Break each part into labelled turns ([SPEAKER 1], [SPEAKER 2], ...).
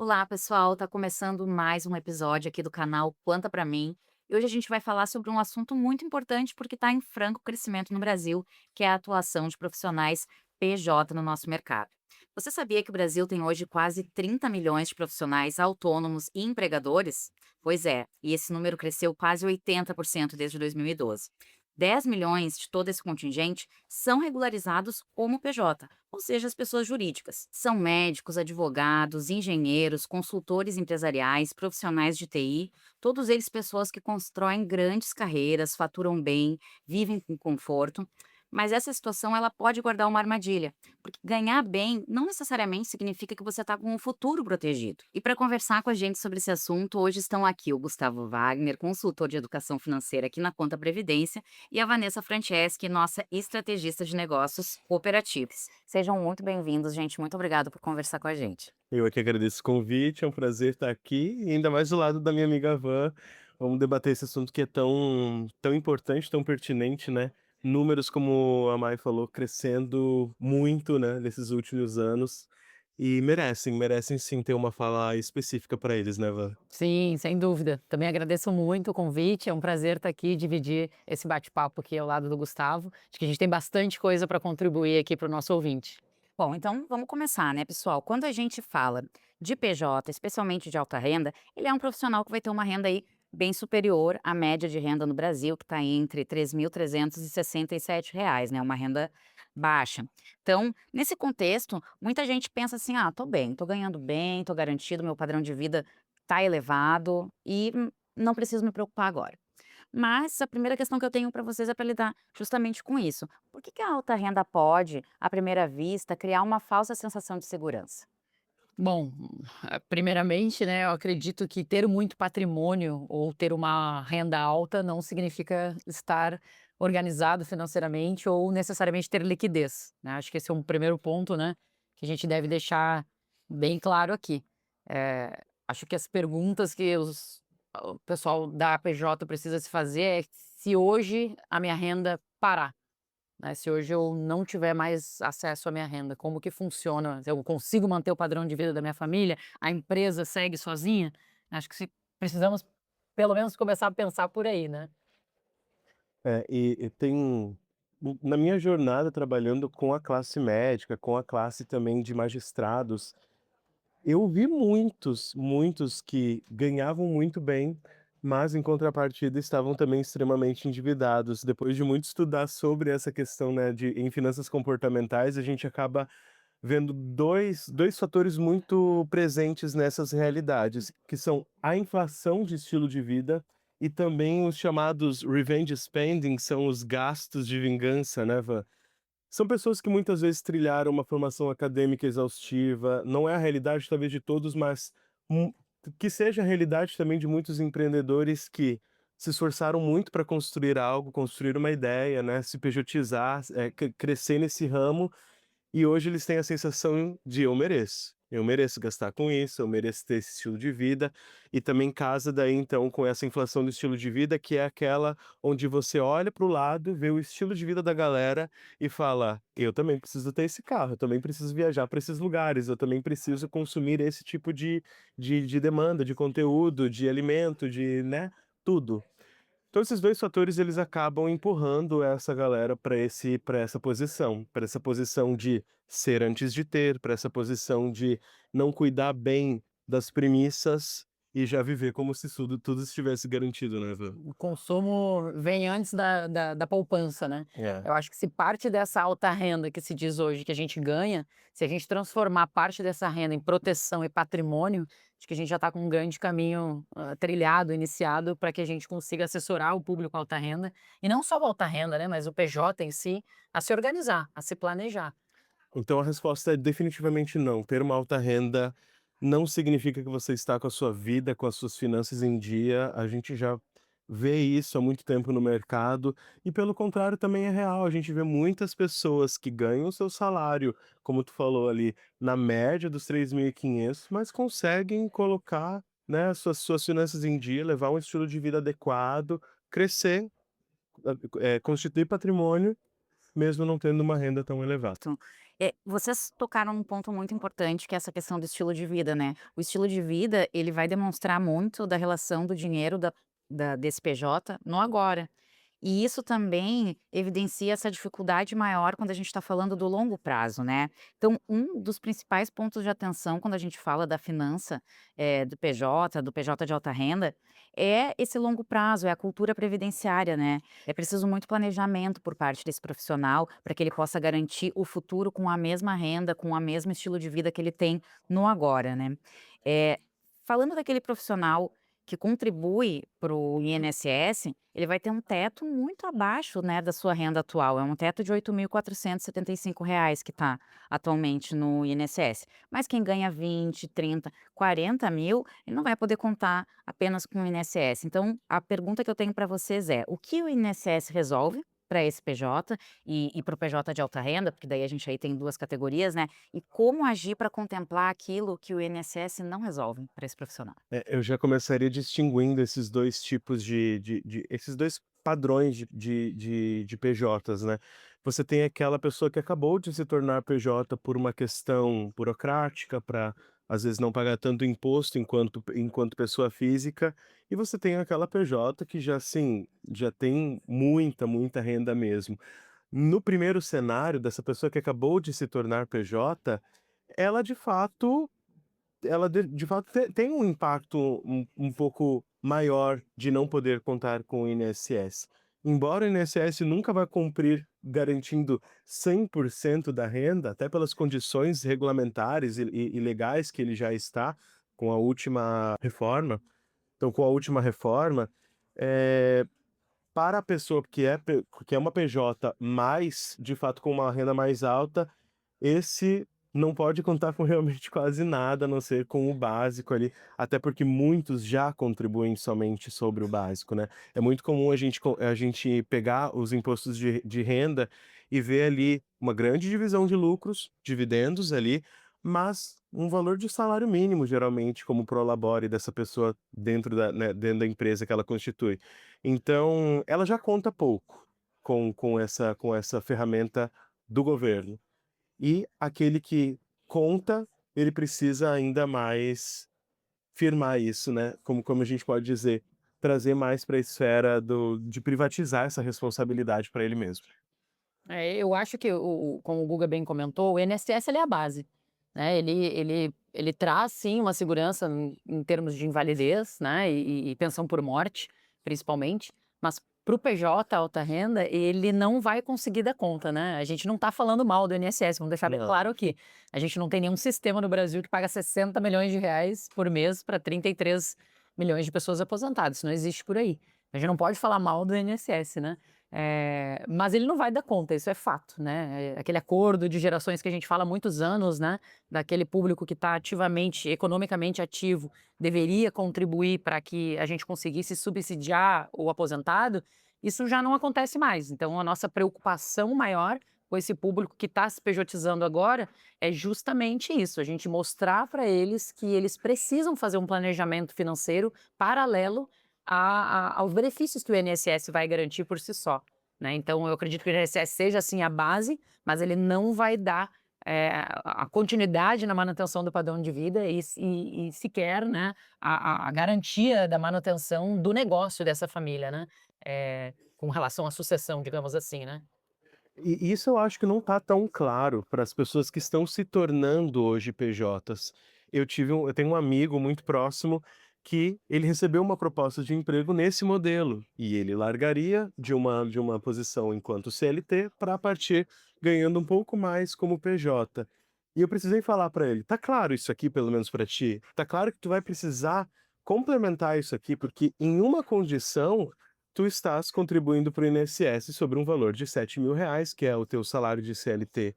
[SPEAKER 1] Olá, pessoal. Tá começando mais um episódio aqui do canal Conta Pra Mim. E hoje a gente vai falar sobre um assunto muito importante porque está em franco crescimento no Brasil, que é a atuação de profissionais PJ no nosso mercado. Você sabia que o Brasil tem hoje quase 30 milhões de profissionais autônomos e empregadores? Pois é, e esse número cresceu quase 80% desde 2012. 10 milhões de todo esse contingente são regularizados como PJ, ou seja, as pessoas jurídicas. São médicos, advogados, engenheiros, consultores empresariais, profissionais de TI, todos eles pessoas que constroem grandes carreiras, faturam bem, vivem com conforto. Mas essa situação ela pode guardar uma armadilha, porque ganhar bem não necessariamente significa que você está com um futuro protegido. E para conversar com a gente sobre esse assunto, hoje estão aqui o Gustavo Wagner, consultor de educação financeira aqui na Conta Previdência, e a Vanessa Franceschi, nossa estrategista de negócios cooperativos. Sejam muito bem-vindos, gente. Muito obrigada por conversar com a gente.
[SPEAKER 2] Eu aqui agradeço o convite, é um prazer estar aqui e ainda mais do lado da minha amiga Van. Vamos debater esse assunto que é tão importante, tão pertinente, né? Números, como a Mai falou, crescendo muito, né, nesses últimos anos e merecem sim ter uma fala específica para eles, né, Van?
[SPEAKER 3] Sim, sem dúvida. Também agradeço muito o convite, é um prazer estar aqui e dividir esse bate-papo aqui ao lado do Gustavo. Acho que a gente tem bastante coisa para contribuir aqui para o nosso ouvinte.
[SPEAKER 1] Bom, então vamos começar, né, pessoal? Quando a gente fala de PJ, especialmente de alta renda, ele é um profissional que vai ter uma renda aí bem superior à média de renda no Brasil, que está entre R$ 3.367, né? Uma renda baixa. Então, nesse contexto, muita gente pensa assim: ah, tô bem, tô ganhando bem, tô garantido, meu padrão de vida tá elevado e não preciso me preocupar agora. Mas a primeira questão que eu tenho para vocês é para lidar justamente com isso. Por que a alta renda pode, à primeira vista, criar uma falsa sensação de segurança?
[SPEAKER 3] Bom, primeiramente, né, eu acredito que ter muito patrimônio ou ter uma renda alta não significa estar organizado financeiramente ou necessariamente ter liquidez, né? Acho que esse é um primeiro ponto, né, que a gente deve deixar bem claro aqui. Acho que as perguntas que o pessoal da PJ precisa se fazer é se hoje a minha renda parar, né, se hoje eu não tiver mais acesso à minha renda, como que funciona? Eu consigo manter o padrão de vida da minha família? A empresa segue sozinha? Acho que se precisamos pelo menos começar a pensar por aí, né.
[SPEAKER 2] E tem na minha jornada trabalhando com a classe médica, com a classe também de magistrados. Eu vi muitos que ganhavam muito bem, mas em contrapartida estavam também extremamente endividados. Depois de muito estudar sobre essa questão, né, de em finanças comportamentais, a gente acaba vendo dois fatores muito presentes nessas realidades, que são a inflação de estilo de vida e também os chamados revenge spending, são os gastos de vingança, né, são pessoas que muitas vezes trilharam uma formação acadêmica exaustiva, não é a realidade talvez de todos, mas, hum, que seja a realidade também de muitos empreendedores que se esforçaram muito para construir algo, construir uma ideia, né, se pejotizar, crescer nesse ramo e hoje eles têm a sensação de eu mereço gastar com isso, eu mereço ter esse estilo de vida, e também casa daí então com essa inflação do estilo de vida que é aquela onde você olha para o lado, vê o estilo de vida da galera e fala: "Eu também preciso ter esse carro, eu também preciso viajar para esses lugares, eu também preciso consumir esse tipo de demanda, de conteúdo, de alimento, de, né, tudo". Então esses 2 fatores eles acabam empurrando essa galera para essa posição de ser antes de ter, para essa posição de não cuidar bem das premissas e já viver como se tudo estivesse garantido, né, Vã?
[SPEAKER 3] O consumo vem antes da poupança, né.
[SPEAKER 2] É.
[SPEAKER 3] Eu acho que se parte dessa alta renda que se diz hoje que a gente ganha, se a gente transformar parte dessa renda em proteção e patrimônio, acho que a gente já está com um grande caminho, trilhado, iniciado, para que a gente consiga assessorar o público alta renda, e não só o alta renda, né, mas o PJ em si, a se organizar, a se planejar.
[SPEAKER 2] Então a resposta é definitivamente não. Ter uma alta renda não significa que você está com a sua vida, com as suas finanças em dia. A gente já vê isso há muito tempo no mercado e, pelo contrário, também é real. A gente vê muitas pessoas que ganham o seu salário, como tu falou ali, na média dos 3.500, mas conseguem colocar, né, suas finanças em dia, levar um estilo de vida adequado, crescer, constituir patrimônio mesmo não tendo uma renda tão elevada.
[SPEAKER 1] Então, vocês tocaram num ponto muito importante, que é essa questão do estilo de vida, né. O estilo de vida, ele vai demonstrar muito da relação do dinheiro desse PJ no agora. E isso também evidencia essa dificuldade maior quando a gente está falando do longo prazo, né. Então, um dos principais pontos de atenção quando a gente fala da finança, do PJ de alta renda, é esse longo prazo, é a cultura previdenciária, né. É preciso muito planejamento por parte desse profissional, para que ele possa garantir o futuro com a mesma renda, com o mesmo estilo de vida que ele tem no agora, né. Eh, Falando daquele profissional que contribui para o INSS, ele vai ter um teto muito abaixo, né, da sua renda atual, é um teto de R$ 8.475 que está atualmente no INSS. Mas quem ganha 20, 30, 40 mil, ele não vai poder contar apenas com o INSS. Então, a pergunta que eu tenho para vocês é: o que o INSS resolve para esse PJ e para o PJ de alta renda, porque daí a gente aí tem 2 categorias, né, e como agir para contemplar aquilo que o INSS não resolve para esse profissional?
[SPEAKER 2] Eu já começaria distinguindo esses 2 tipos esses 2 padrões de PJs, né. Você tem aquela pessoa que acabou de se tornar PJ por uma questão burocrática, para às vezes não pagar tanto imposto enquanto pessoa física, e você tem aquela PJ que já, assim, já tem muita, muita renda mesmo. No primeiro cenário dessa pessoa que acabou de se tornar PJ, ela de fato ela de fato tem um impacto um pouco maior de não poder contar com o INSS. Embora o INSS nunca vai cumprir garantindo 100% da renda, até pelas condições regulamentares e legais que ele já está com a última reforma. Então, com a última reforma, eh, para a pessoa que é uma PJ, mas de fato com uma renda mais alta, esse não pode contar com realmente quase nada, a não ser com o básico ali, até porque muitos já contribuem somente sobre o básico, né. É muito comum a gente pegar os impostos de renda e ver ali uma grande divisão de lucros, dividendos ali, mas um valor de salário mínimo geralmente como prolabore dessa pessoa dentro da empresa que ela constitui. Então, ela já conta pouco com essa ferramenta do governo. E aquele que conta, ele precisa ainda mais firmar isso, né, como a gente pode dizer, trazer mais para a esfera de privatizar essa responsabilidade para ele mesmo.
[SPEAKER 3] Eu acho que como o Guga bem comentou, o INSS ele é a base, né, ele traz sim uma segurança em termos de invalidez, né, e pensão por morte, principalmente, mas para o PJ alta renda, ele não vai conseguir dar conta, né. A gente não está falando mal do INSS, vamos deixar bem
[SPEAKER 2] Não.
[SPEAKER 3] claro aqui. A gente não tem nenhum sistema no Brasil que paga R$ 60 milhões por mês para 33 milhões de pessoas aposentadas, isso não existe por aí. A gente não pode falar mal do INSS, né. Mas ele não vai dar conta, isso é fato, né. Aquele acordo de gerações que a gente fala há muitos anos, né, daquele público que está ativamente, economicamente ativo, deveria contribuir para que a gente conseguisse subsidiar o aposentado, isso já não acontece mais. Então a nossa preocupação maior com esse público que está se pejotizando agora, é justamente isso, a gente mostrar para eles que eles precisam fazer um planejamento financeiro paralelo aos benefícios que o INSS vai garantir por si só, né. Então eu acredito que o INSS seja sim a base, mas ele não vai dar, a continuidade na manutenção do padrão de vida e sequer, né, a garantia da manutenção do negócio dessa família, né, com relação à sucessão, digamos assim, né.
[SPEAKER 2] E isso eu acho que não está tão claro para as pessoas que estão se tornando hoje PJs. Eu tenho um amigo muito próximo que ele recebeu uma proposta de emprego nesse modelo, e ele largaria de uma posição enquanto CLT para partir ganhando um pouco mais como PJ. E eu precisei falar para ele: "Tá claro isso aqui, pelo menos para ti? Tá claro que tu vai precisar complementar isso aqui, porque em uma condição tu estás contribuindo para o INSS sobre um valor de R$ 7.000, que é o teu salário de CLT.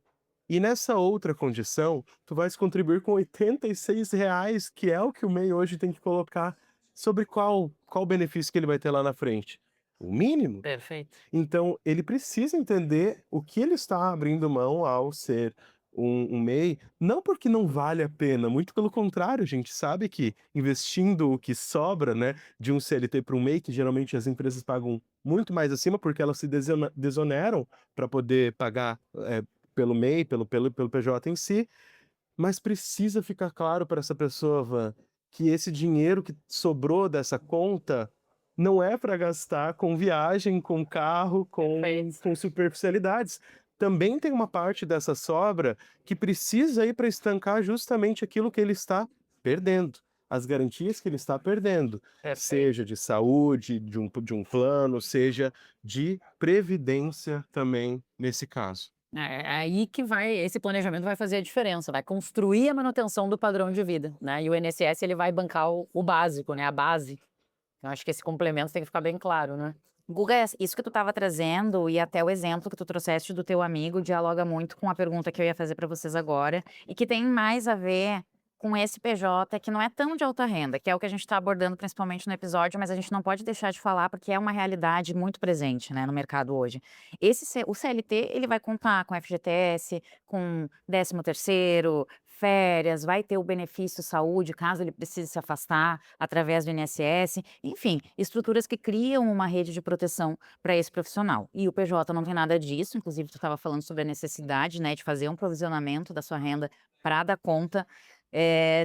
[SPEAKER 2] E nessa outra condição, tu vais contribuir com R$ 86, que é o que o MEI hoje tem que colocar, sobre qual benefício que ele vai ter lá na frente? O mínimo.
[SPEAKER 3] Perfeito.
[SPEAKER 2] Então, ele precisa entender o que ele está abrindo mão ao ser um MEI, não porque não vale a pena, muito pelo contrário, a gente sabe que investindo o que sobra, né, de um CLT para um MEI, que geralmente as empresas pagam muito mais acima, porque elas se desoneram para poder pagar, pelo MEI, pelo PJ em si, mas precisa ficar claro para essa pessoa, Van, que esse dinheiro que sobrou dessa conta não é para gastar com viagem, com carro,
[SPEAKER 3] Perfeito.
[SPEAKER 2] com superficialidades. Também tem uma parte dessa sobra que precisa ir para estancar justamente aquilo que ele está perdendo, as garantias que ele está perdendo,
[SPEAKER 3] Perfeito.
[SPEAKER 2] seja de saúde, de um plano, seja de previdência também nesse caso.
[SPEAKER 3] É aí que esse planejamento vai fazer a diferença, vai construir a manutenção do padrão de vida, né, e o INSS ele vai bancar o básico, né, a base. Eu acho que esse complemento tem que ficar bem claro, né.
[SPEAKER 1] Guga, isso que tu estava trazendo e até o exemplo que tu trouxeste do teu amigo dialoga muito com a pergunta que eu ia fazer para vocês agora e que tem mais a ver com esse PJ que não é tão de alta renda, que é o que a gente está abordando principalmente no episódio, mas a gente não pode deixar de falar porque é uma realidade muito presente, né, no mercado hoje. O CLT ele vai contar com FGTS, com 13º, férias, vai ter o benefício saúde caso ele precise se afastar através do INSS, enfim, estruturas que criam uma rede de proteção para esse profissional. E o PJ não tem nada disso, inclusive tu estava falando sobre a necessidade, né, de fazer um provisionamento da sua renda para dar conta,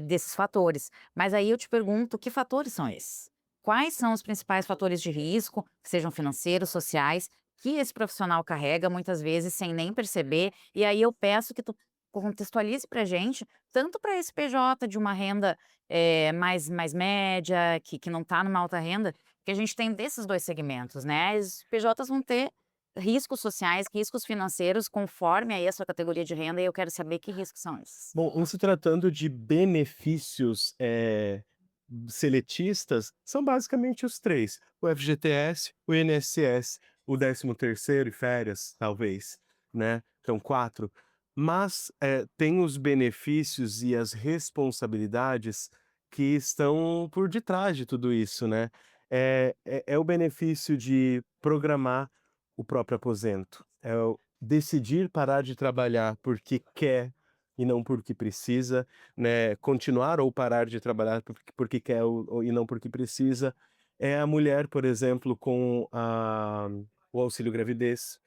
[SPEAKER 1] desses fatores. Mas aí eu te pergunto, que fatores são esses? Quais são os principais fatores de risco, que sejam financeiros, sociais, que esse profissional carrega muitas vezes sem nem perceber? E aí eu peço que tu contextualize para gente, tanto para esse PJ de uma renda mais média, que não está numa alta renda, que a gente tem desses 2 segmentos, né, os PJs vão ter riscos sociais, riscos financeiros, conforme aí a sua categoria de renda, e eu quero saber que riscos são esses.
[SPEAKER 2] Bom, em se tratando de benefícios, seletistas, são basicamente os 3: o FGTS, o INSS, o 13º e férias, talvez, né, são 4. Mas, tem os benefícios e as responsabilidades que estão por detrás de tudo isso, né. É o benefício de programar o próprio aposento, é o decidir parar de trabalhar porque quer e não porque precisa, né, continuar ou parar de trabalhar porque quer ou e não porque precisa. É a mulher, por exemplo, com o auxílio gravidez.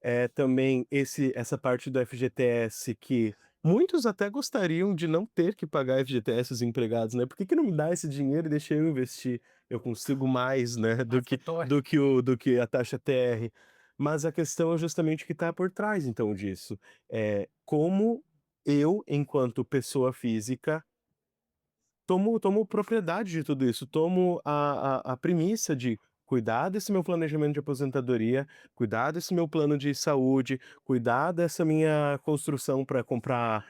[SPEAKER 2] É também essa parte do FGTS que muitos até gostariam de não ter que pagar FGTS os empregados, né, "Por que que não me dá esse dinheiro e deixa eu investir? Eu consigo mais, né,
[SPEAKER 3] Mais setor.
[SPEAKER 2] do que a taxa TR". Mas a questão é justamente o que está por trás então disso. Como eu, enquanto pessoa física, tomo propriedade de tudo isso, tomo a premissa de cuidar desse meu planejamento de aposentadoria, cuidar desse meu plano de saúde, cuidar dessa minha construção para comprar,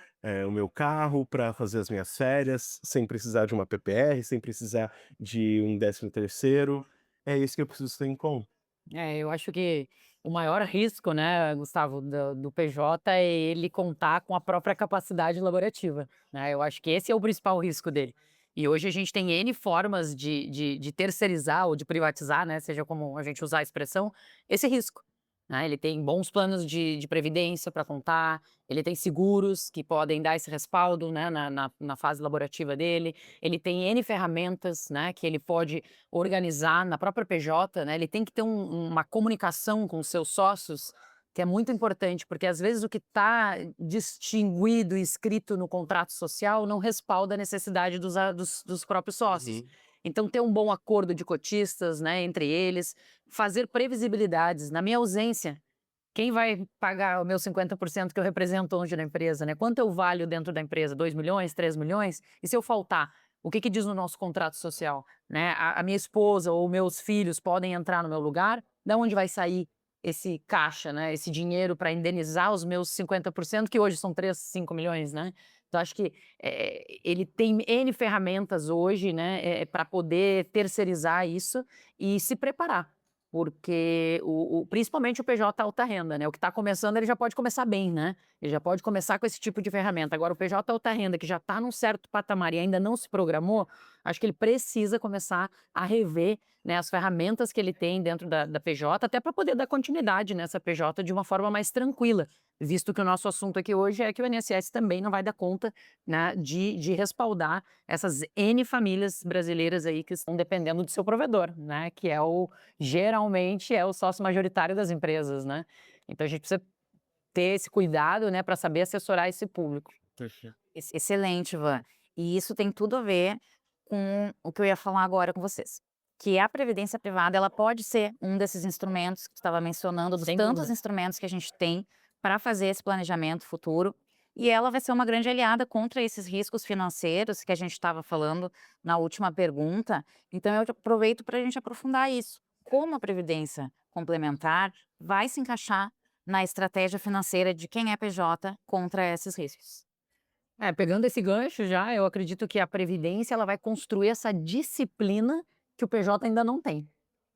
[SPEAKER 2] o meu carro, para fazer as minhas férias, sem precisar de uma PPR, sem precisar de um 13º. É isso que eu preciso ter em conta.
[SPEAKER 3] Eu acho que o maior risco, né, Gustavo, do PJ é ele contar com a própria capacidade laborativa, né, eu acho que esse é o principal risco dele. E hoje a gente tem N formas de terceirizar ou de privatizar, né, seja como a gente usar a expressão, esse risco, né. Ele tem bons planos de previdência para contar, ele tem seguros que podem dar esse respaldo, né, na fase laborativa dele, ele tem N ferramentas, né, que ele pode organizar na própria PJ, né, ele tem que ter uma comunicação com os seus sócios, que é muito importante, porque às vezes o que está distinguido e escrito no contrato social não respalda a necessidade dos próprios sócios.
[SPEAKER 2] Uhum.
[SPEAKER 3] Então ter um bom acordo de cotistas, né, entre eles, fazer previsibilidades. Na minha ausência, quem vai pagar o meu 50% que eu represento hoje na empresa, né? Quanto eu valho dentro da empresa? 2 milhões, 3 milhões? E se eu faltar? O que que diz no nosso contrato social, né? A minha esposa ou meus filhos podem entrar no meu lugar? Da onde vai sair esse caixa, né? Esse dinheiro para indenizar os meus 50%, que hoje são 3, 5 milhões, né? Então, acho que ele tem N ferramentas hoje, né, para poder terceirizar isso e se preparar. Porque principalmente o PJ alta renda, né, o que está começando ele já pode começar bem, né, ele já pode começar com esse tipo de ferramenta. Agora o PJ alta renda que já está num certo patamar e ainda não se programou, acho que ele precisa começar a rever, né, as ferramentas que ele tem dentro da PJ, até para poder dar continuidade nessa PJ de uma forma mais tranquila. visto que o nosso assunto aqui hoje é que o INSS também não vai dar conta, né, de respaldar essas N famílias brasileiras aí que estão dependendo do seu provedor, né, que é geralmente é o sócio majoritário das empresas, né. Então a gente precisa ter esse cuidado, né, para saber assessorar esse público.
[SPEAKER 2] Perfeito.
[SPEAKER 1] Excelente, Ivan. E isso tem tudo a ver com o que eu ia falar agora com vocês, que a previdência privada, ela pode ser um desses instrumentos que tu estava mencionando, dos
[SPEAKER 3] Sem
[SPEAKER 1] tantos
[SPEAKER 3] dúvida.
[SPEAKER 1] instrumentos que a gente tem para fazer esse planejamento futuro, e ela vai ser uma grande aliada contra esses riscos financeiros que a gente estava falando na última pergunta. Então eu aproveito para a gente aprofundar isso. Como a previdência complementar vai se encaixar na estratégia financeira de quem é PJ contra esses riscos?
[SPEAKER 3] É, pegando esse gancho já, eu acredito que a previdência ela vai construir essa disciplina que o PJ ainda não tem,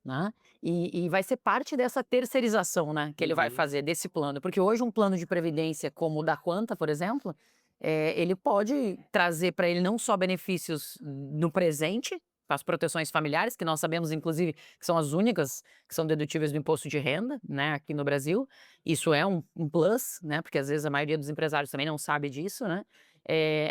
[SPEAKER 3] né. E vai ser parte dessa terceirização, né, que ele vai
[SPEAKER 2] Uhum.
[SPEAKER 3] fazer desse plano, porque hoje um plano de previdência como o da Quanta, por exemplo, ele pode trazer para ele não só benefícios no presente, com as proteções familiares, que nós sabemos inclusive que são as únicas que são dedutíveis do imposto de renda, né, aqui no Brasil. Isso é um plus, né, porque às vezes a maioria dos empresários também não sabe disso, né.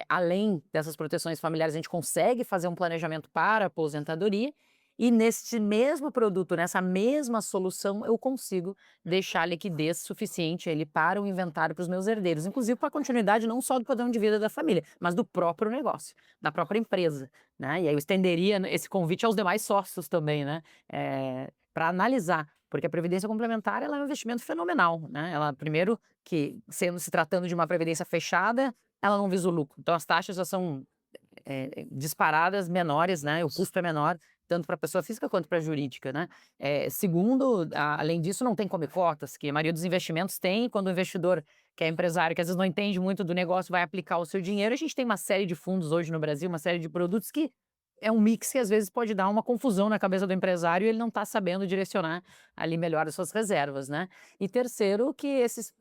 [SPEAKER 3] Além dessas proteções familiares, a gente consegue fazer um planejamento para a aposentadoria, e neste mesmo produto, nessa mesma solução, eu consigo deixar liquidez suficiente ali para o inventário para os meus herdeiros, inclusive para a continuidade não só do padrão de vida da família, mas do próprio negócio, da própria empresa, né. E aí eu estenderia esse convite aos demais sócios também, né, para analisar, porque a previdência complementar ela é um investimento fenomenal, né. Ela primeiro que se tratando de uma previdência fechada, ela não visa o lucro, então as taxas já são disparadas menores, né, o custo é menor, tanto para a pessoa física quanto para a jurídica, né. Segundo, além disso, não tem come cotas, que a maioria dos investimentos tem, quando o investidor, que é empresário, que às vezes não entende muito do negócio, vai aplicar o seu dinheiro, a gente tem uma série de fundos hoje no Brasil, uma série de produtos que é um mix que às vezes pode dar uma confusão na cabeça do empresário e ele não está sabendo direcionar ali melhor as suas reservas, né. E terceiro, que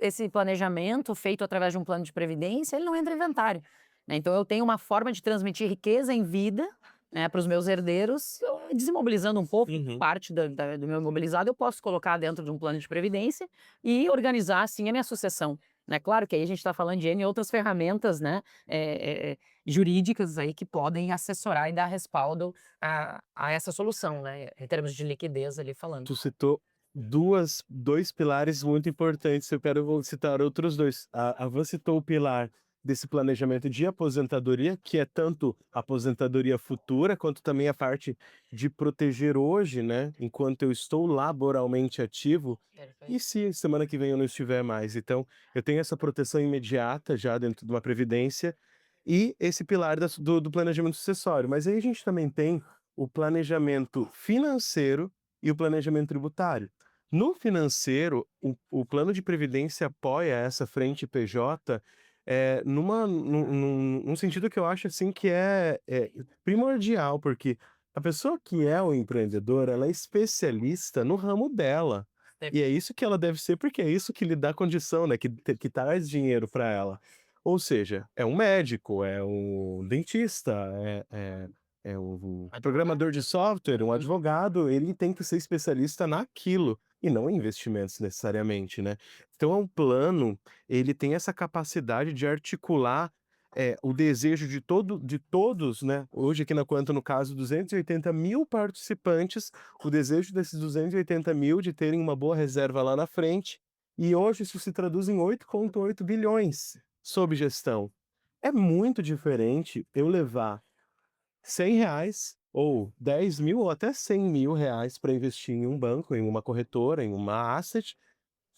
[SPEAKER 3] esse planejamento feito através de um plano de previdência, ele não entra em inventário, né. Então eu tenho uma forma de transmitir riqueza em vida, né, para os meus herdeiros, desimobilizando um pouco
[SPEAKER 2] Uhum.
[SPEAKER 3] parte do meu imobilizado, eu posso colocar dentro de um plano de previdência e organizar, assim, a minha sucessão, né. Claro que aí a gente está falando de N outras ferramentas, né, jurídicas aí que podem assessorar e dar respaldo a essa solução, né, em termos de liquidez ali falando.
[SPEAKER 2] Tu citou 2 pilares muito importantes, eu quero vou citar outros 2. A Van citou o pilar desse planejamento de aposentadoria, que é tanto a aposentadoria futura, quanto também a parte de proteger hoje, né, enquanto eu estou laboralmente ativo, e
[SPEAKER 3] Perfeito.
[SPEAKER 2] se semana que vem eu não estiver mais. Então, eu tenho essa proteção imediata já dentro de uma previdência, e esse pilar do planejamento sucessório. Mas aí a gente também tem o planejamento financeiro e o planejamento tributário. No financeiro, o plano de previdência apoia essa frente PJ, num sentido que eu acho assim que é primordial, porque a pessoa que é o empreendedor, ela é especialista no ramo dela. E é isso que ela deve ser, porque é isso que lhe dá condição, né, que traz dinheiro para ela. Ou seja, é um médico, é um dentista, é um programador de software, um advogado, ele tem que ser especialista naquilo, e não em investimentos necessariamente, né. Então é um plano, ele tem essa capacidade de articular, o desejo de todos, né, hoje aqui na Quanto, no caso, 280.000 participantes, o desejo desses 280.000 de terem uma boa reserva lá na frente, e hoje isso se traduz em 8,8 bilhões sob gestão. É muito diferente eu levar R$ 100 ou 10.000 ou até R$ 100.000 para investir em um banco, em uma corretora, em uma asset,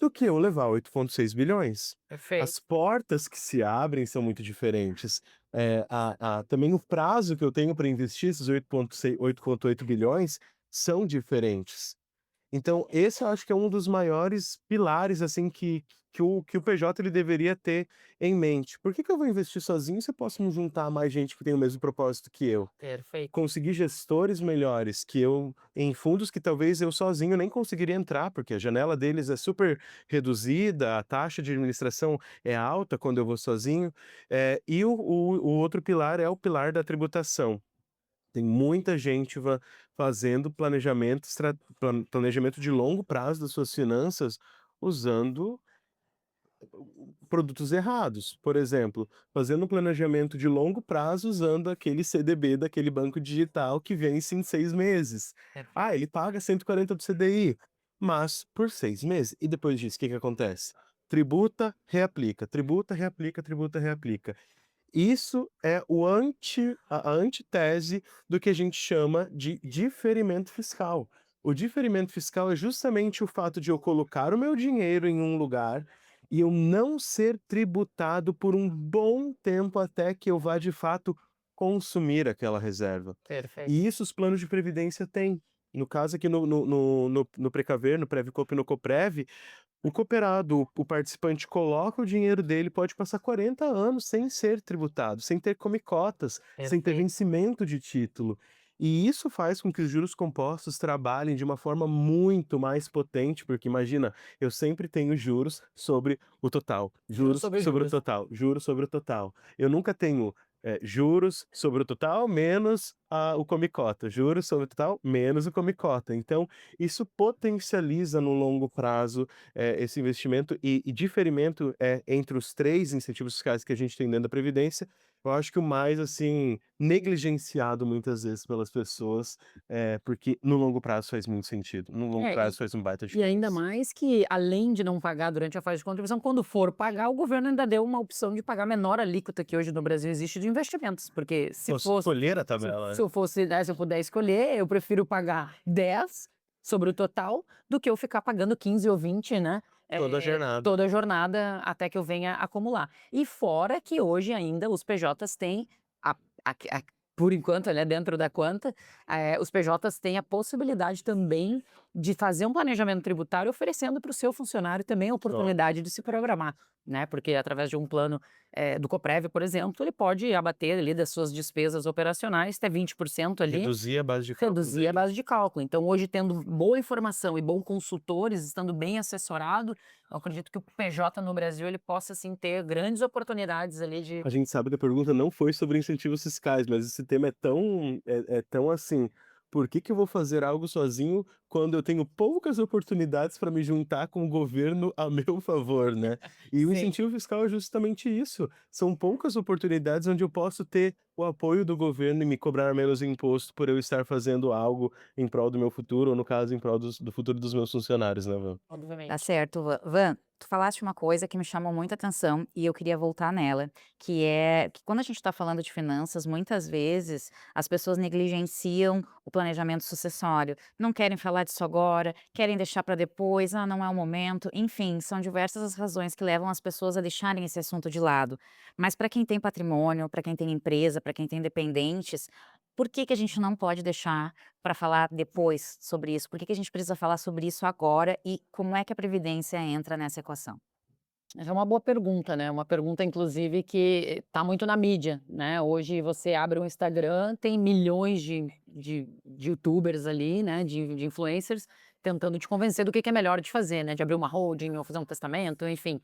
[SPEAKER 2] do que eu levar 8,6 bilhões. As
[SPEAKER 3] Perfeito.
[SPEAKER 2] portas que se abrem são muito diferentes. Também o prazo que eu tenho para investir esses 8,8 bilhões são diferentes. Então, esse eu acho que é um dos maiores pilares, assim, que o PJ ele deveria ter em mente. Por que que eu vou investir sozinho se eu posso me juntar a mais gente que tem o mesmo propósito que eu?
[SPEAKER 3] Perfeito.
[SPEAKER 2] Conseguir gestores melhores que eu em fundos que talvez eu sozinho nem conseguiria entrar, porque a janela deles é super reduzida, a taxa de administração é alta quando eu vou sozinho. E o outro pilar é o pilar da tributação. Tem muita gente fazendo planejamento de longo prazo das suas finanças usando produtos errados. Por exemplo, fazendo um planejamento de longo prazo usando aquele CDB daquele banco digital que vence em 6 meses.
[SPEAKER 3] Perfeito.
[SPEAKER 2] Ah, ele paga 140 do CDI, mas por 6 meses. E depois disso, o que que acontece? Tributa, reaplica, tributa, reaplica, tributa, reaplica. Isso é a antitese do que a gente chama de diferimento fiscal. O diferimento fiscal é justamente o fato de eu colocar o meu dinheiro em um lugar e eu não ser tributado por um bom tempo até que eu vá de fato consumir aquela reserva.
[SPEAKER 3] Perfeito.
[SPEAKER 2] E isso os planos de previdência têm. No caso aqui no Precaver, no Previcope e no Coprev, o cooperado, o participante coloca o dinheiro dele, pode passar 40 anos sem ser tributado, sem ter come-cotas, sem ter
[SPEAKER 3] Perfeito.
[SPEAKER 2] vencimento de título. E isso faz com que os juros compostos trabalhem de uma forma muito mais potente, porque imagina, eu sempre tenho juros sobre o total,
[SPEAKER 3] Juros
[SPEAKER 2] juros
[SPEAKER 3] sobre
[SPEAKER 2] sobre o
[SPEAKER 3] juros.
[SPEAKER 2] total, juros sobre o total. Eu nunca tenho juros sobre o total menos o come-cota, juros sobre o total menos o come-cota. Então, isso potencializa no longo prazo esse investimento e diferimento entre os 3 incentivos fiscais que a gente tem dentro da previdência, eu acho que o mais, assim, negligenciado muitas vezes pelas pessoas, porque no longo prazo faz muito sentido, no longo
[SPEAKER 3] É,
[SPEAKER 2] prazo faz uma baita
[SPEAKER 3] e ainda
[SPEAKER 2] diferença.
[SPEAKER 3] mais que, além de não pagar durante a fase de contribuição, quando for pagar, o governo ainda deu uma opção de pagar a menor alíquota que hoje no Brasil existe de investimentos, porque se
[SPEAKER 2] Posso
[SPEAKER 3] fosse
[SPEAKER 2] escolher a
[SPEAKER 3] se
[SPEAKER 2] tabela,
[SPEAKER 3] se
[SPEAKER 2] né.
[SPEAKER 3] eu fosse, né, se eu puder escolher, eu prefiro pagar 10 sobre o total, do que eu ficar pagando 15 ou 20, né,
[SPEAKER 2] Toda a jornada.
[SPEAKER 3] toda a jornada até que eu venha acumular. E fora que hoje ainda os PJs têm a por enquanto, né, dentro da conta, os PJs têm a possibilidade também de fazer um planejamento tributário oferecendo para o seu funcionário também a
[SPEAKER 2] Ó,
[SPEAKER 3] oportunidade de se programar, né, porque através de um plano, do Coprev, por exemplo, ele pode abater ali das suas despesas operacionais até 20% ali,
[SPEAKER 2] reduzir a base de cálculo
[SPEAKER 3] reduzir a
[SPEAKER 2] dele.
[SPEAKER 3] base de cálculo. Então hoje tendo boa informação e bons consultores, estando bem assessorado, eu acredito que o PJ no Brasil ele possa sim ter grandes oportunidades ali de.
[SPEAKER 2] A gente sabe que a pergunta não foi sobre incentivos fiscais, mas esse tema é tão assim, por que que eu vou fazer algo sozinho quando eu tenho poucas oportunidades para me juntar com o governo a meu favor, né? E o
[SPEAKER 3] Sim.
[SPEAKER 2] incentivo fiscal é justamente isso. São poucas oportunidades onde eu posso ter o apoio do governo e me cobrar menos imposto por eu estar fazendo algo em prol do meu futuro, ou no caso, em prol do futuro dos meus funcionários, né, Van?
[SPEAKER 1] Tá
[SPEAKER 3] Obviamente.
[SPEAKER 1] certo, Van, tu falaste uma coisa que me chamou muita atenção e eu queria voltar nela, que é que quando a gente está falando de finanças, muitas vezes as pessoas negligenciam o planejamento sucessório, não querem falar disso agora, querem deixar para depois, ah, não é o momento, enfim, são diversas as razões que levam as pessoas a deixarem esse assunto de lado. Mas para quem tem patrimônio, para quem tem empresa, para quem tem dependentes, por que que a gente não pode deixar para falar depois sobre isso? Por que que a gente precisa falar sobre isso agora e como é que a previdência entra nessa equação?
[SPEAKER 3] Essa é uma boa pergunta, né, uma pergunta inclusive que está muito na mídia, né, hoje você abre um Instagram, tem milhões de youtubers ali, né, de influencers, tentando te convencer do que é melhor de fazer, né, de abrir uma holding ou fazer um testamento, enfim.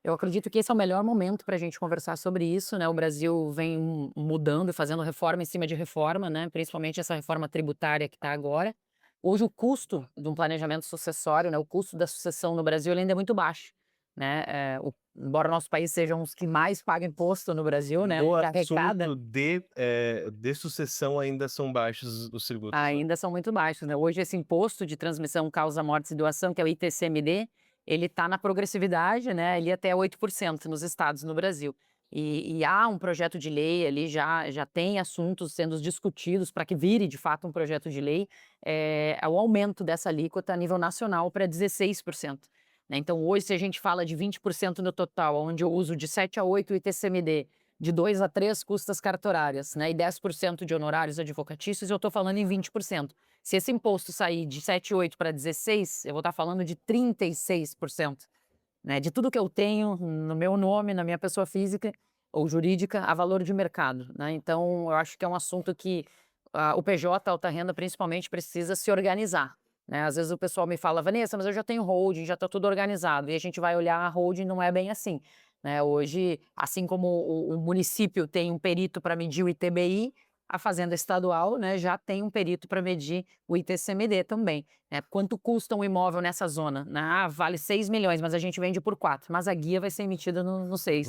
[SPEAKER 3] Eu acredito que esse é o melhor momento para a gente conversar sobre isso, né, o Brasil vem mudando e fazendo reforma em cima de reforma, né, principalmente essa reforma tributária que está agora. Hoje o custo de um planejamento sucessório, né, o custo da sucessão no Brasil ele ainda é muito baixo, né, embora o nosso país seja um dos que mais paga imposto no Brasil, né,
[SPEAKER 2] No
[SPEAKER 3] que arrecada,
[SPEAKER 2] assunto de sucessão ainda são baixos os tributos, né?
[SPEAKER 3] ainda são muito baixos, né. Hoje esse imposto de transmissão, causa, mortes e doação, que é o ITCMD, ele está na progressividade, né, ali até 8% nos estados no Brasil. E há um projeto de lei ali, já tem assuntos sendo discutidos para que vire de fato um projeto de lei, é o aumento dessa alíquota a nível nacional para 16%, né. Então hoje se a gente fala de 20% no total, onde eu uso de 7 a 8 o ITCMD, de 2 a 3 custas cartorárias, né, e 10% de honorários advocatícios, eu estou falando em 20%. Se esse imposto sair de 7,8 para 16, eu vou estar falando de 36%, né, de tudo que eu tenho no meu nome, na minha pessoa física ou jurídica, a valor de mercado, né. Então eu acho que é um assunto que, o PJ, alta renda, principalmente, precisa se organizar, né. Às vezes o pessoal me fala: "Vanessa, mas eu já tenho holding, já está tudo organizado", e a gente vai olhar a holding, não é bem assim, né. Hoje, assim como o município tem um perito para medir o ITBI, a Fazenda Estadual, né, já tem um perito para medir o ITCMD também, né, quanto custa um imóvel nessa zona, né, vale 6 milhões, mas a gente vende por 4, mas a guia vai ser emitida no 6,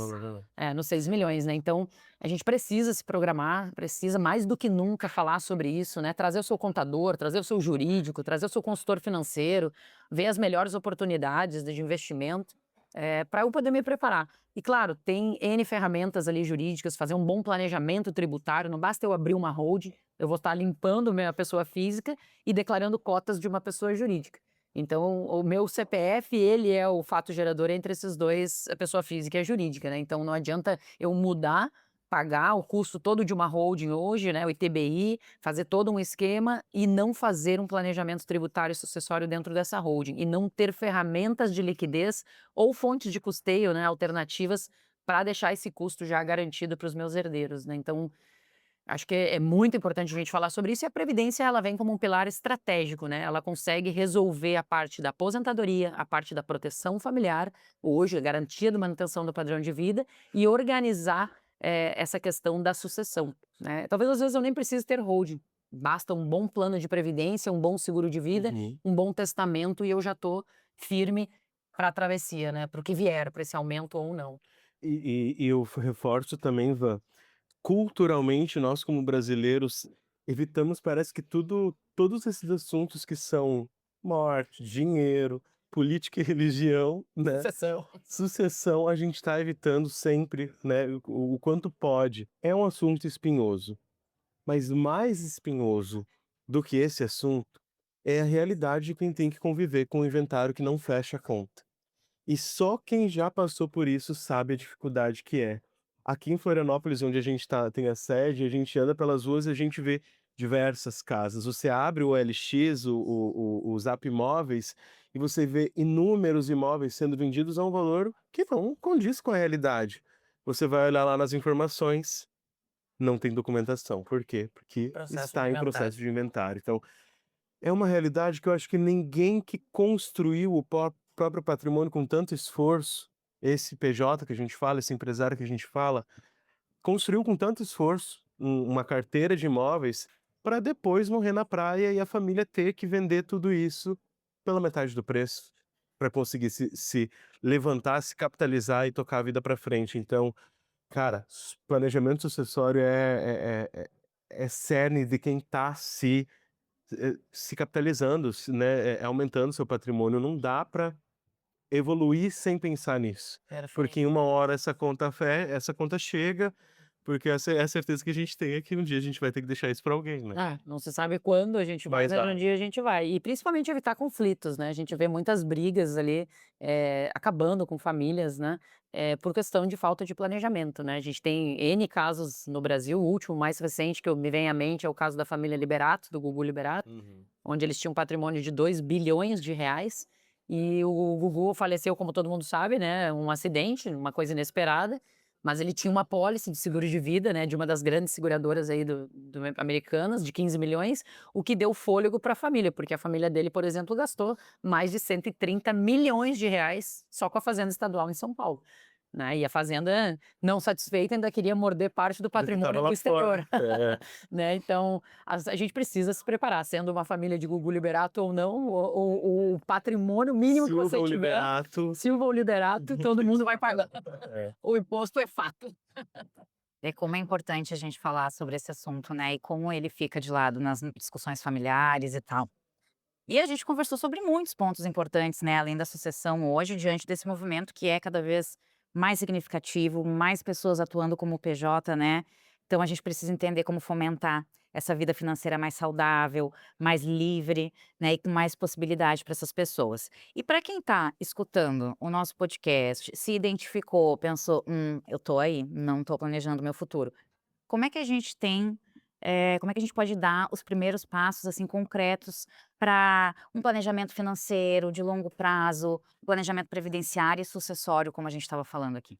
[SPEAKER 3] no 6 milhões, né, então a gente precisa se programar, precisa mais do que nunca falar sobre isso, né, trazer o seu contador, trazer o seu jurídico, trazer o seu consultor financeiro, ver as melhores oportunidades de investimento, para eu poder me preparar. E claro, tem N ferramentas ali jurídicas, fazer um bom planejamento tributário, não basta eu abrir uma holding, eu vou estar limpando minha pessoa física e declarando cotas de uma pessoa jurídica. Então, o meu CPF, ele é o fato gerador entre esses dois, a pessoa física e a jurídica, né? Então, não adianta eu mudar, pagar o custo todo de uma holding hoje, né? O ITBI, fazer todo um esquema e não fazer um planejamento tributário e sucessório dentro dessa holding e não ter ferramentas de liquidez ou fontes de custeio, né, alternativas para deixar esse custo já garantido para os meus herdeiros, né. Então, acho que é muito importante a gente falar sobre isso e a previdência ela vem como um pilar estratégico, né, ela consegue resolver a parte da aposentadoria, a parte da proteção familiar, hoje a garantia da manutenção do padrão de vida e organizar, essa questão da sucessão, né. Talvez às vezes eu nem precise ter holding, basta um bom plano de previdência, um bom seguro de vida,
[SPEAKER 2] Uhum.
[SPEAKER 3] um bom testamento e eu já estou firme para a travessia, né, para o que vier, para esse aumento ou não.
[SPEAKER 2] E eu reforço também, Ivan, culturalmente, nós como brasileiros evitamos, parece que todos esses assuntos que são morte, dinheiro, política e religião, né,
[SPEAKER 3] Sucessão.
[SPEAKER 2] sucessão, a gente está evitando sempre, né, o quanto pode. É um assunto espinhoso, mas mais espinhoso do que esse assunto é a realidade de quem tem que conviver com o inventário que não fecha a conta. E só quem já passou por isso sabe a dificuldade que é. Aqui em Florianópolis, onde a gente tem a sede, a gente anda pelas ruas e a gente vê diversas casas. Você abre o OLX, o Zap Imóveis, e você vê inúmeros imóveis sendo vendidos a um valor que não condiz com a realidade. Você vai olhar lá nas informações, não tem documentação. Por quê? Porque
[SPEAKER 3] Processo de
[SPEAKER 2] está em
[SPEAKER 3] inventário.
[SPEAKER 2] processo de inventário. Então, é uma realidade que eu acho que ninguém que construiu o próprio patrimônio com tanto esforço, esse PJ que a gente fala, esse empresário que a gente fala, construiu com tanto esforço uma carteira de imóveis para depois morrer na praia e a família ter que vender tudo isso pela metade do preço para conseguir se levantar, se capitalizar e tocar a vida para frente. Então, cara, planejamento sucessório é cerne de quem está se capitalizando, aumentando seu patrimônio. Não dá para evoluir sem pensar nisso, porque
[SPEAKER 3] Perfeito.
[SPEAKER 2] em uma hora essa conta chega, porque essa é a certeza que a gente tem é que um dia a gente vai ter que deixar isso para alguém, né.
[SPEAKER 3] Não se sabe quando a gente vai,
[SPEAKER 2] Mas
[SPEAKER 3] mas um
[SPEAKER 2] vai.
[SPEAKER 3] dia a gente vai. E principalmente evitar conflitos, né, a gente vê muitas brigas ali, acabando com famílias, né, por questão de falta de planejamento, né. A gente tem N casos no Brasil, o último mais recente que eu me vem à mente é o caso da família Liberato, do Gugu Liberato,
[SPEAKER 2] Uhum.
[SPEAKER 3] onde eles tinham um patrimônio de 2 bilhões de reais, e o Gugu faleceu, como todo mundo sabe, né, um acidente, uma coisa inesperada, mas ele tinha uma pólice de seguro de vida, né, de uma das grandes seguradoras aí do americanas, de 15 milhões, o que deu fôlego para a família, porque a família dele, por exemplo, gastou mais de 130 milhões de reais só com a fazenda estadual em São Paulo, né, e a fazenda, não satisfeita, ainda queria morder parte do
[SPEAKER 2] Do que estava
[SPEAKER 3] patrimônio do
[SPEAKER 2] lá fora.
[SPEAKER 3] exterior. Né, então, a gente precisa se preparar, sendo uma família de Gugu Liberato ou não, o patrimônio mínimo que
[SPEAKER 2] Silva
[SPEAKER 3] você
[SPEAKER 2] ou
[SPEAKER 3] tiver,
[SPEAKER 2] Liberato.
[SPEAKER 3] Silva ou Liderato, todo mundo vai pagar.
[SPEAKER 2] É.
[SPEAKER 3] O imposto é fato.
[SPEAKER 1] É como é importante a gente falar sobre esse assunto, né, e como ele fica de lado nas discussões familiares e tal. E a gente conversou sobre muitos pontos importantes, né, além da sucessão hoje, diante desse movimento que é cada vez mais significativo, mais pessoas atuando como PJ, né. Então a gente precisa entender como fomentar essa vida financeira mais saudável, mais livre, né, e com mais possibilidade para essas pessoas. E para quem está escutando o nosso podcast, se identificou, pensou: eu tô aí, não tô planejando o meu futuro". Como é que a gente tem, como é que a gente pode dar os primeiros passos, assim, concretos para um planejamento financeiro de longo prazo, planejamento previdenciário e sucessório, como a gente estava falando aqui?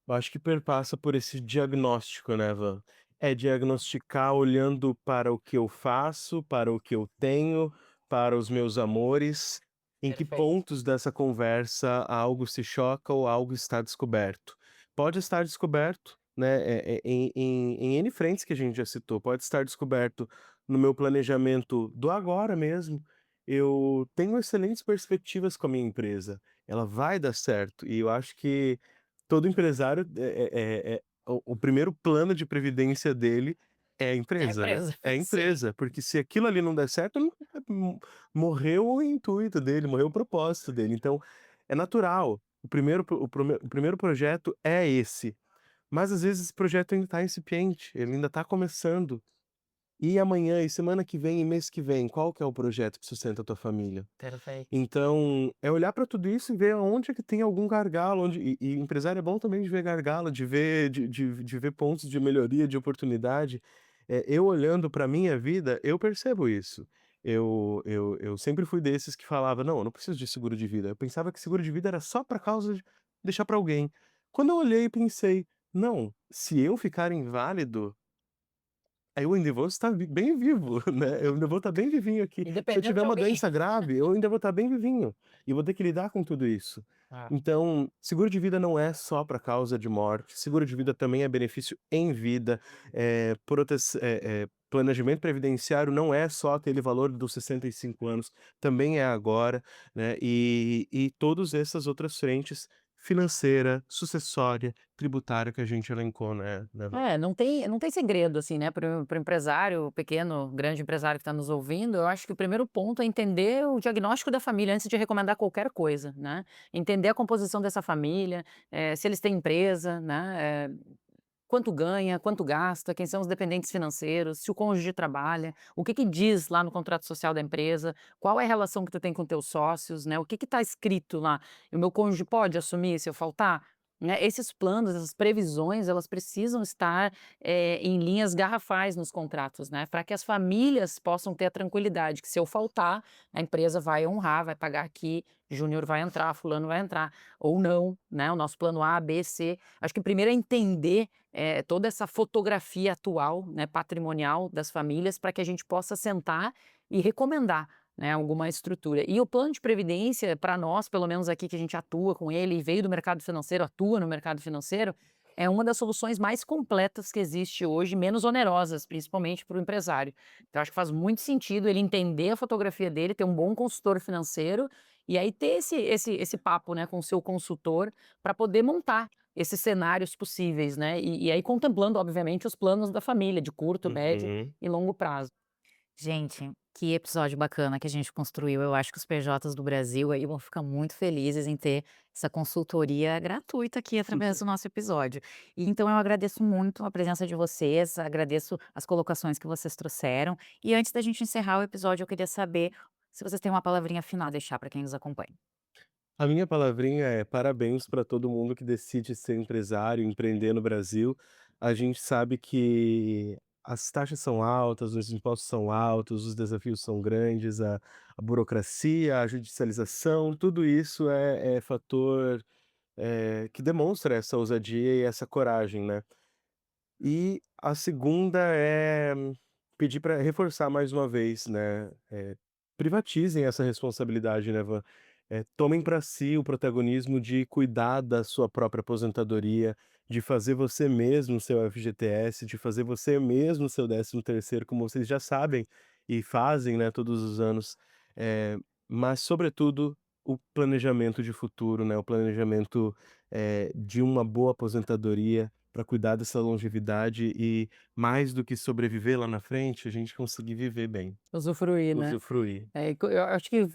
[SPEAKER 2] Eu acho que perpassa por esse diagnóstico, né, Van. É diagnosticar olhando para o que eu faço, para o que eu tenho, para os meus amores, em que
[SPEAKER 3] Perfeito.
[SPEAKER 2] pontos dessa conversa algo se choca ou algo está descoberto. Pode estar descoberto, né, em N frentes que a gente já citou. Pode estar descoberto no meu planejamento do agora mesmo. Eu tenho excelentes perspectivas com a minha empresa, ela vai dar certo, e eu acho que todo empresário, o primeiro plano de previdência dele é a
[SPEAKER 3] É a
[SPEAKER 2] empresa, né,
[SPEAKER 3] empresa.
[SPEAKER 2] é a
[SPEAKER 3] Sim.
[SPEAKER 2] empresa, porque se aquilo ali não der certo, não morreu o intuito dele, morreu o propósito dele. Então, é natural, o primeiro projeto é esse, mas às vezes esse projeto ainda está incipiente, ele ainda está começando. E amanhã, e semana que vem, e mês que vem, qual que é o projeto que sustenta a tua família?
[SPEAKER 3] Perfeito.
[SPEAKER 2] Então, é olhar para tudo isso e ver aonde é que tem algum gargalo, onde e empresário é bom também de ver gargalo, de ver pontos de melhoria, de oportunidade. Eu olhando para minha vida, eu percebo isso. Eu sempre fui desses que falava: "Não, eu não preciso de seguro de vida". Eu pensava que seguro de vida era só para causa de deixar para alguém. Quando eu olhei e pensei: "Não, se eu ficar inválido, aí eu ainda vou estar bem vivo, né, eu ainda vou estar bem vivinho aqui.
[SPEAKER 3] E
[SPEAKER 2] Se eu
[SPEAKER 3] dependendo
[SPEAKER 2] tiver
[SPEAKER 3] de
[SPEAKER 2] uma
[SPEAKER 3] alguém.
[SPEAKER 2] doença grave, eu ainda vou estar bem vivinho, e vou ter que lidar com tudo isso.
[SPEAKER 3] Ah,
[SPEAKER 2] Então, seguro de vida não é só para causa de morte, seguro de vida também é benefício em vida, planejamento previdenciário não é só aquele valor dos 65 anos, também é agora, né, e todas essas outras frentes, financeira, sucessória, tributária que a gente elencou, né, Val.
[SPEAKER 3] não tem segredo, assim, né, para o empresário, pequeno, grande empresário que está nos ouvindo, eu acho que o primeiro ponto é entender o diagnóstico da família antes de recomendar qualquer coisa, né. Entender a composição dessa família, se eles têm empresa, né, quanto ganha, quanto gasta, quem são os dependentes financeiros, se o cônjuge trabalha, o que que diz lá no contrato social da empresa, qual é a relação que tu tem com teus sócios, né, o que que está escrito lá. O meu cônjuge pode assumir se eu faltar? Né, esses planos, essas previsões, elas precisam estar, em linhas garrafais nos contratos, né, para que as famílias possam ter a tranquilidade que se eu faltar, a empresa vai honrar, vai pagar aqui, júnior vai entrar, fulano vai entrar, ou não, né, o nosso plano A, B, C. Acho que primeiro é entender toda essa fotografia atual, né, patrimonial das famílias, para que a gente possa sentar e recomendar, né, alguma estrutura. E o plano de previdência, para nós, pelo menos aqui que a gente atua com ele e veio do mercado financeiro, atua no mercado financeiro, é uma das soluções mais completas que existe hoje, menos onerosas, principalmente para o empresário. Então, acho que faz muito sentido ele entender a fotografia dele, ter um bom consultor financeiro e aí ter esse papo, né, com o seu consultor para poder montar esses cenários possíveis, né, e aí contemplando, obviamente, os planos da família, de curto, médio
[SPEAKER 2] Uhum.
[SPEAKER 3] e longo prazo.
[SPEAKER 1] Gente, que episódio bacana que a gente construiu. Eu acho que os PJs do Brasil aí vão ficar muito felizes em ter essa consultoria gratuita aqui através do nosso episódio. E então eu agradeço muito a presença de vocês, agradeço as colocações que vocês trouxeram. E antes da gente encerrar o episódio, eu queria saber se vocês têm uma palavrinha final a deixar para quem nos acompanha.
[SPEAKER 2] A minha palavrinha é parabéns para todo mundo que decide ser empresário, empreender no Brasil. A gente sabe que as taxas são altas, os impostos são altos, os desafios são grandes, a burocracia, a judicialização, tudo isso é fator, que demonstra essa ousadia e essa coragem, né? E a segunda é pedir para reforçar mais uma vez, né, privatizem essa responsabilidade, né, tomem para si o protagonismo de cuidar da sua própria aposentadoria, de fazer você mesmo o seu FGTS, de fazer você mesmo o seu 13º, como vocês já sabem e fazem, né, todos os anos. Mas sobretudo o planejamento de futuro, né, o planejamento, de uma boa aposentadoria para cuidar dessa longevidade e, mais do que sobreviver lá na frente, a gente conseguir viver bem,
[SPEAKER 3] Usufruir, né.
[SPEAKER 2] usufruir.
[SPEAKER 3] Eu acho que,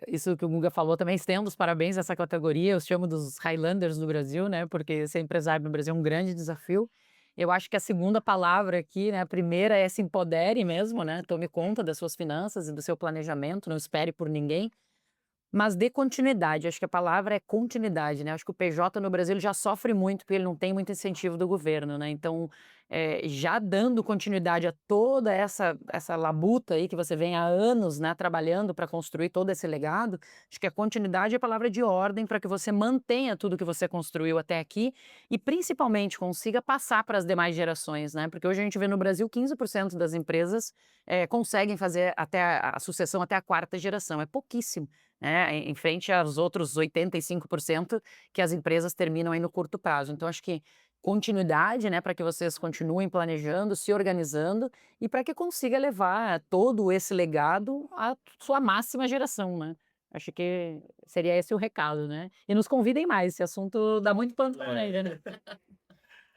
[SPEAKER 3] isso que o Guga falou também, estendo os parabéns a essa categoria, eu chamo dos Highlanders do Brasil, né, porque ser empresário no Brasil é um grande desafio. Eu acho que a segunda palavra aqui, né, a primeira é se empodere mesmo, né, tome conta das suas finanças e do seu planejamento, não espere por ninguém. Mas dê continuidade, acho que a palavra é continuidade, né, acho que o PJ no Brasil ele já sofre muito, porque ele não tem muito incentivo do governo, né, então, já dando continuidade a toda essa labuta aí que você vem há anos, né, trabalhando para construir todo esse legado, acho que a continuidade é a palavra de ordem para que você mantenha tudo que você construiu até aqui e principalmente consiga passar para as demais gerações, né, porque hoje a gente vê no Brasil 15% das empresas, conseguem fazer até a sucessão até a 4ª geração, é pouquíssimo né, em frente aos outros 85% que as empresas terminam aí no curto prazo. Então acho que continuidade, né, para que vocês continuem planejando, se organizando e para que consiga levar todo esse legado à sua máxima geração, né. Acho que seria esse o recado, né. E nos convidem mais, esse assunto dá muito pano pra
[SPEAKER 2] É.
[SPEAKER 3] manga, né.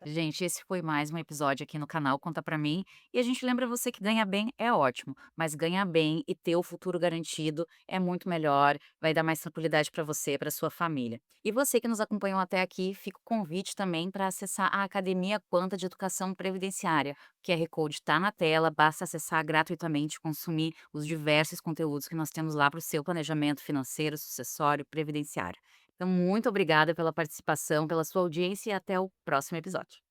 [SPEAKER 1] Gente, esse foi mais um episódio aqui no canal Conta Pra Mim. E a gente lembra você que ganhar bem é ótimo, mas ganhar bem e ter o futuro garantido é muito melhor, vai dar mais tranquilidade para você e para sua família. E você que nos acompanhou até aqui, fica o convite também para acessar a Academia Quanta de Educação Previdenciária. O QR Code está na tela, basta acessar gratuitamente e consumir os diversos conteúdos que nós temos lá para o seu planejamento financeiro, sucessório, previdenciário. Então, muito obrigada pela participação, pela sua audiência e até o próximo episódio.